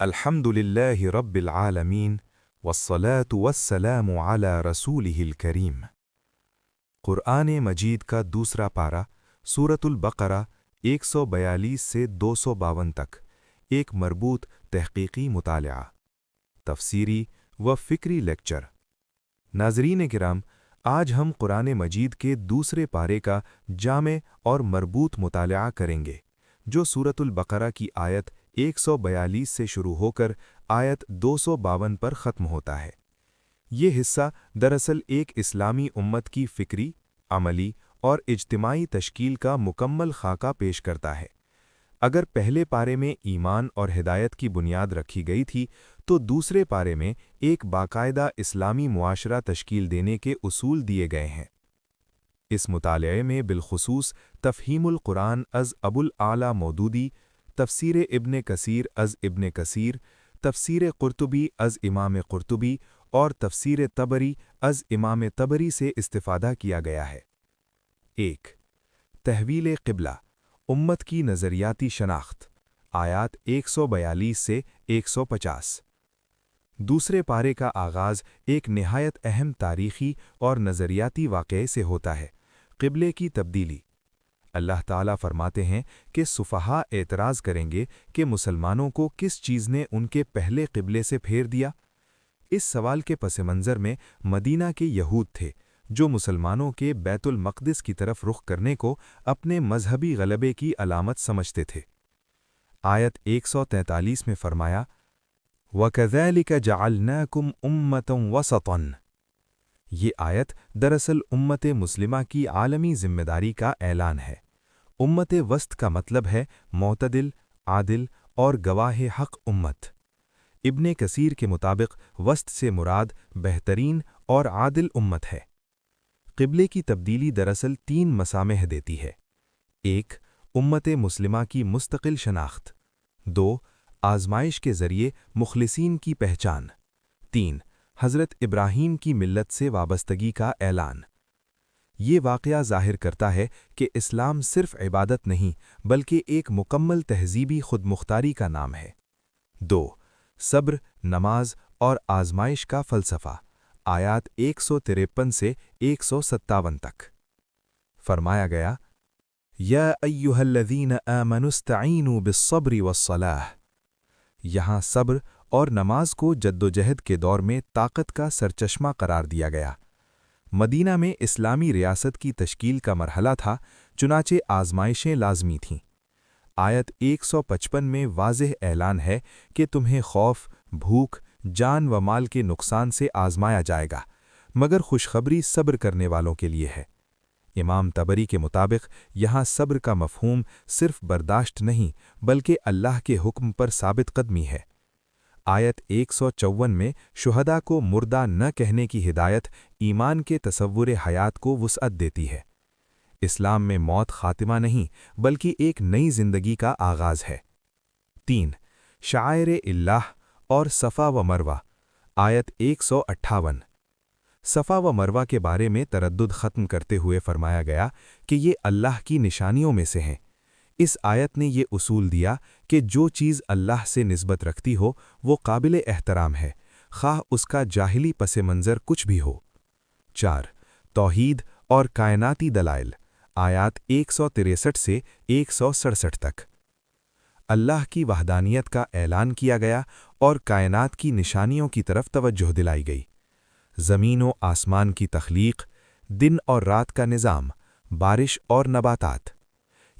الحمدللہ رب العالمین والصلاة والسلام علی رسولہ الکریم۔ قرآن مجید کا دوسرا پارہ سورۃ البقرہ 142 سے 252 تک ایک مربوط تحقیقی مطالعہ، تفسیری و فکری لیکچر۔ ناظرین کرام، آج ہم قرآن مجید کے دوسرے پارے کا جامع اور مربوط مطالعہ کریں گے، جو سورۃ البقرہ کی آیت 142 سے شروع ہو کر آیت 252 پر ختم ہوتا ہے۔ یہ حصہ دراصل ایک اسلامی امت کی فکری، عملی اور اجتماعی تشکیل کا مکمل خاکہ پیش کرتا ہے۔ اگر پہلے پارے میں ایمان اور ہدایت کی بنیاد رکھی گئی تھی، تو دوسرے پارے میں ایک باقاعدہ اسلامی معاشرہ تشکیل دینے کے اصول دیے گئے ہیں۔ اس مطالعے میں بالخصوص تفہیم القرآن از ابو الاعلی مودودی، تفسیر ابن کثیر از ابن کثیر، تفسیر قرطبی از امام قرطبی اور تفسیر طبری از امام طبری سے استفادہ کیا گیا ہے۔ 1. تحویل قبلہ، امت کی نظریاتی شناخت، آیات 142 سے 150۔ دوسرے پارے کا آغاز ایک نہایت اہم تاریخی اور نظریاتی واقعے سے ہوتا ہے، قبلے کی تبدیلی۔ اللہ تعالیٰ فرماتے ہیں کہ سفہاء اعتراض کریں گے کہ مسلمانوں کو کس چیز نے ان کے پہلے قبلے سے پھیر دیا؟ اس سوال کے پس منظر میں مدینہ کے یہود تھے، جو مسلمانوں کے بیت المقدس کی طرف رخ کرنے کو اپنے مذہبی غلبے کی علامت سمجھتے تھے۔ آیت 143 میں فرمایا، وَكَذَلِكَ جَعَلْنَاكُمْ أُمَّةً وَسَطًا۔ یہ آیت دراصل امت مسلمہ کی عالمی ذمہ داری کا اعلان ہے۔ امت وسط کا مطلب ہے معتدل، عادل اور گواہ حق امت۔ ابن کثیر کے مطابق وسط سے مراد بہترین اور عادل امت ہے۔ قبلے کی تبدیلی دراصل 3 مسامح دیتی ہے۔ 1. امت مسلمہ کی مستقل شناخت۔ 2. آزمائش کے ذریعے مخلصین کی پہچان۔ 3. حضرت ابراہیم کی ملت سے وابستگی کا اعلان۔ یہ واقعہ ظاہر کرتا ہے کہ اسلام صرف عبادت نہیں بلکہ ایک مکمل تہذیبی خود مختاری کا نام ہے۔ 2. صبر، نماز اور آزمائش کا فلسفہ، آیات 153 سے 157 تک۔ فرمایا گیا، یا ایھا الذین آمنوا استعینوا بالصبر والصلاۃ۔ یہاں صبر اور نماز کو جدوجہد کے دور میں طاقت کا سرچشمہ قرار دیا گیا۔ مدینہ میں اسلامی ریاست کی تشکیل کا مرحلہ تھا، چنانچہ آزمائشیں لازمی تھیں۔ آیت 155 میں واضح اعلان ہے کہ تمہیں خوف، بھوک، جان و مال کے نقصان سے آزمایا جائے گا، مگر خوشخبری صبر کرنے والوں کے لیے ہے۔ امام طبری کے مطابق یہاں صبر کا مفہوم صرف برداشت نہیں بلکہ اللہ کے حکم پر ثابت قدمی ہے۔ آیت 154 میں شہداء کو مردہ نہ کہنے کی ہدایت ایمان کے تصور حیات کو وسعت دیتی ہے۔ اسلام میں موت خاتمہ نہیں بلکہ ایک نئی زندگی کا آغاز ہے۔ 3. شعائر اللہ اور صفا و مروہ، آیت 158۔ صفا و مروہ کے بارے میں تردد ختم کرتے ہوئے فرمایا گیا کہ یہ اللہ کی نشانیوں میں سے ہیں۔ اس آیت نے یہ اصول دیا کہ جو چیز اللہ سے نسبت رکھتی ہو وہ قابل احترام ہے، خواہ اس کا جاہلی پس منظر کچھ بھی ہو۔ 4. توحید اور کائناتی دلائل، آیات 163 سے 167 تک۔ اللہ کی وحدانیت کا اعلان کیا گیا اور کائنات کی نشانیوں کی طرف توجہ دلائی گئی۔ زمین و آسمان کی تخلیق، دن اور رات کا نظام، بارش اور نباتات۔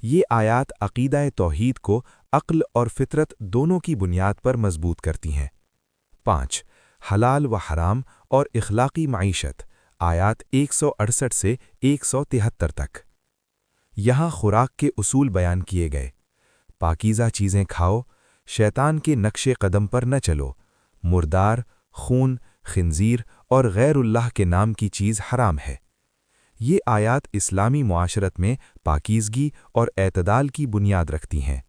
یہ آیات عقیدہ توحید کو عقل اور فطرت دونوں کی بنیاد پر مضبوط کرتی ہیں۔ 5. حلال و حرام اور اخلاقی معیشت، آیات 168 سے 173 تک۔ یہاں خوراک کے اصول بیان کیے گئے۔ پاکیزہ چیزیں کھاؤ، شیطان کے نقش قدم پر نہ چلو، مردار، خون، خنزیر اور غیر اللہ کے نام کی چیز حرام ہے۔ یہ آیات اسلامی معاشرت میں پاکیزگی اور اعتدال کی بنیاد رکھتی ہیں۔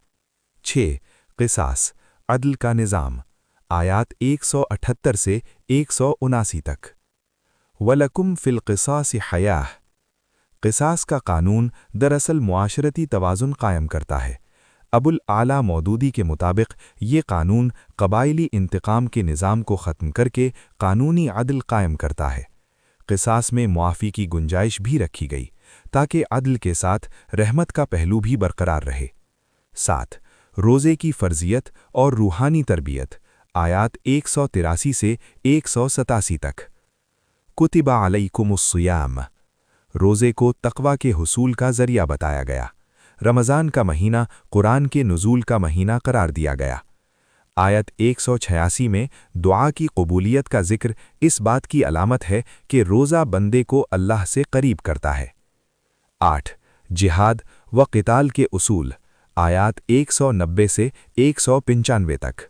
6. قصاص، عدل کا نظام، آیات 178 سے 179 تک۔ وَلَكُمْ فِي الْقِصَاصِ حَیَاةٌ۔ قصاص کا قانون دراصل معاشرتی توازن قائم کرتا ہے۔ ابوالعلا مودودی کے مطابق یہ قانون قبائلی انتقام کے نظام کو ختم کر کے قانونی عدل قائم کرتا ہے۔ قصاص میں معافی کی گنجائش بھی رکھی گئی تاکہ عدل کے ساتھ رحمت کا پہلو بھی برقرار رہے۔ 7 روزے کی فرضیت اور روحانی تربیت، آیات 183 سے 187 تک۔ کتب علیکم الصیام، روزے کو تقوی کے حصول کا ذریعہ بتایا گیا۔ رمضان کا مہینہ قرآن کے نزول کا مہینہ قرار دیا گیا۔ آیت 186 میں دعا کی قبولیت کا ذکر اس بات کی علامت ہے کہ روزہ بندے کو اللہ سے قریب کرتا ہے۔ 8 جہاد و قتال کے اصول، آیات 190 سے 195 تک۔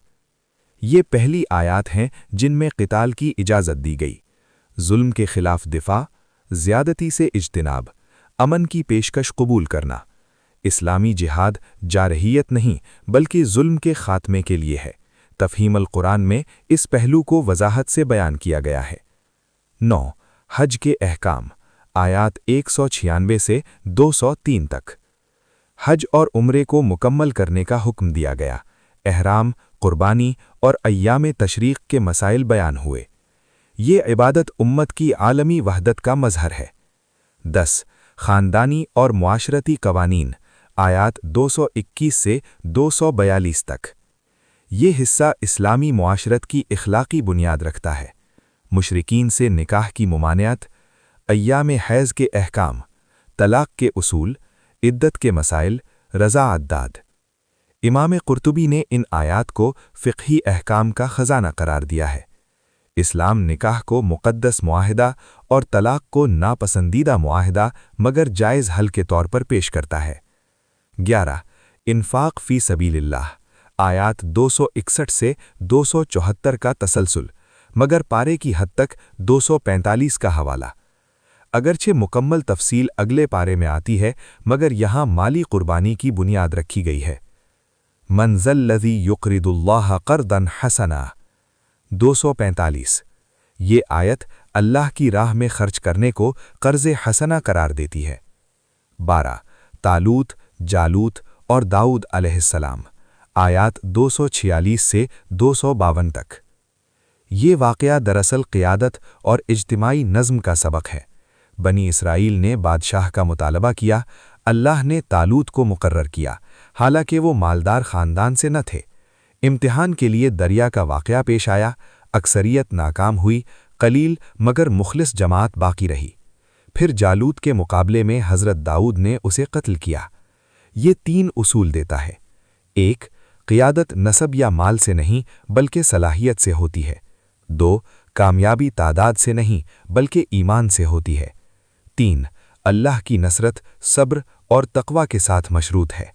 یہ پہلی آیات ہیں جن میں قتال کی اجازت دی گئی۔ ظلم کے خلاف دفاع، زیادتی سے اجتناب، امن کی پیشکش قبول کرنا۔ اسلامی جہاد جارحیت نہیں بلکہ ظلم کے خاتمے کے لیے ہے۔ تفہیم القرآن میں اس پہلو کو وضاحت سے بیان کیا گیا ہے۔ 9 حج کے احکام، آیات 196 سے 203 تک۔ حج اور عمرے کو مکمل کرنے کا حکم دیا گیا۔ احرام، قربانی اور ایام تشریق کے مسائل بیان ہوئے۔ یہ عبادت امت کی عالمی وحدت کا مظہر ہے۔ 10 خاندانی اور معاشرتی قوانین، آیات 221 سے 242 تک۔ یہ حصہ اسلامی معاشرت کی اخلاقی بنیاد رکھتا ہے۔ مشرکین سے نکاح کی ممانعت، ایام حیض کے احکام، طلاق کے اصول، عدت کے مسائل، رضا عداد۔ امام قرطبی نے ان آیات کو فقہی احکام کا خزانہ قرار دیا ہے۔ اسلام نکاح کو مقدس معاہدہ اور طلاق کو ناپسندیدہ معاہدہ مگر جائز حل کے طور پر پیش کرتا ہے۔ 11 انفاق فی سبیل اللہ، آیات 261 سے 274 کا تسلسل، مگر پارے کی حد تک 245 کا حوالہ۔ اگرچہ مکمل تفصیل اگلے پارے میں آتی ہے مگر یہاں مالی قربانی کی بنیاد رکھی گئی ہے۔ من ذا الذی یقرض اللہ قرضا حسنا، 245۔ یہ آیت اللہ کی راہ میں خرچ کرنے کو قرض حسنہ قرار دیتی ہے۔ 12 طالوت، جالوت اور داؤد علیہ السلام، آیات 246 سے 252 تک۔ یہ واقعہ دراصل قیادت اور اجتماعی نظم کا سبق ہے۔ بنی اسرائیل نے بادشاہ کا مطالبہ کیا، اللہ نے طالوت کو مقرر کیا، حالانکہ وہ مالدار خاندان سے نہ تھے۔ امتحان کے لیے دریا کا واقعہ پیش آیا، اکثریت ناکام ہوئی، قلیل مگر مخلص جماعت باقی رہی۔ پھر جالوت کے مقابلے میں حضرت داؤد نے اسے قتل کیا۔ یہ 3 اصول دیتا ہے۔ 1 قیادت نسب یا مال سے نہیں بلکہ صلاحیت سے ہوتی ہے۔ 2 کامیابی تعداد سے نہیں بلکہ ایمان سے ہوتی ہے۔ 3 اللہ کی نصرت صبر اور تقوی کے ساتھ مشروط ہے۔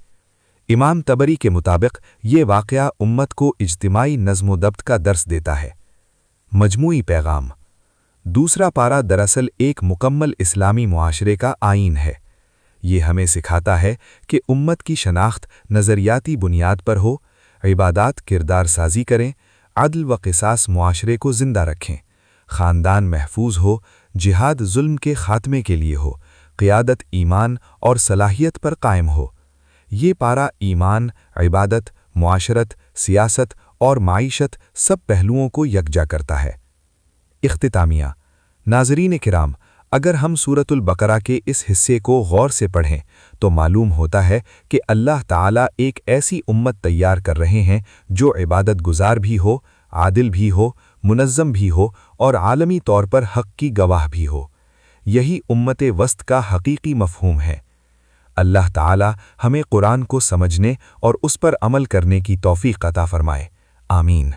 امام طبری کے مطابق یہ واقعہ امت کو اجتماعی نظم و ضبط کا درس دیتا ہے۔ مجموعی پیغام، دوسرا پارہ دراصل ایک مکمل اسلامی معاشرے کا آئین ہے۔ یہ ہمیں سکھاتا ہے کہ امت کی شناخت نظریاتی بنیاد پر ہو، عبادات کردار سازی کریں، عدل و قصاص معاشرے کو زندہ رکھیں، خاندان محفوظ ہو، جہاد ظلم کے خاتمے کے لیے ہو، قیادت ایمان اور صلاحیت پر قائم ہو۔ یہ پارہ ایمان، عبادت، معاشرت، سیاست اور معیشت سب پہلوؤں کو یکجا کرتا ہے۔ اختتامیہ، ناظرین کرام، اگر ہم سورۃ البقرہ کے اس حصے کو غور سے پڑھیں تو معلوم ہوتا ہے کہ اللہ تعالیٰ ایک ایسی امت تیار کر رہے ہیں جو عبادت گزار بھی ہو، عادل بھی ہو، منظم بھی ہو اور عالمی طور پر حق کی گواہ بھی ہو۔ یہی امت وسط کا حقیقی مفہوم ہے۔ اللہ تعالیٰ ہمیں قرآن کو سمجھنے اور اس پر عمل کرنے کی توفیق عطا فرمائے۔ آمین۔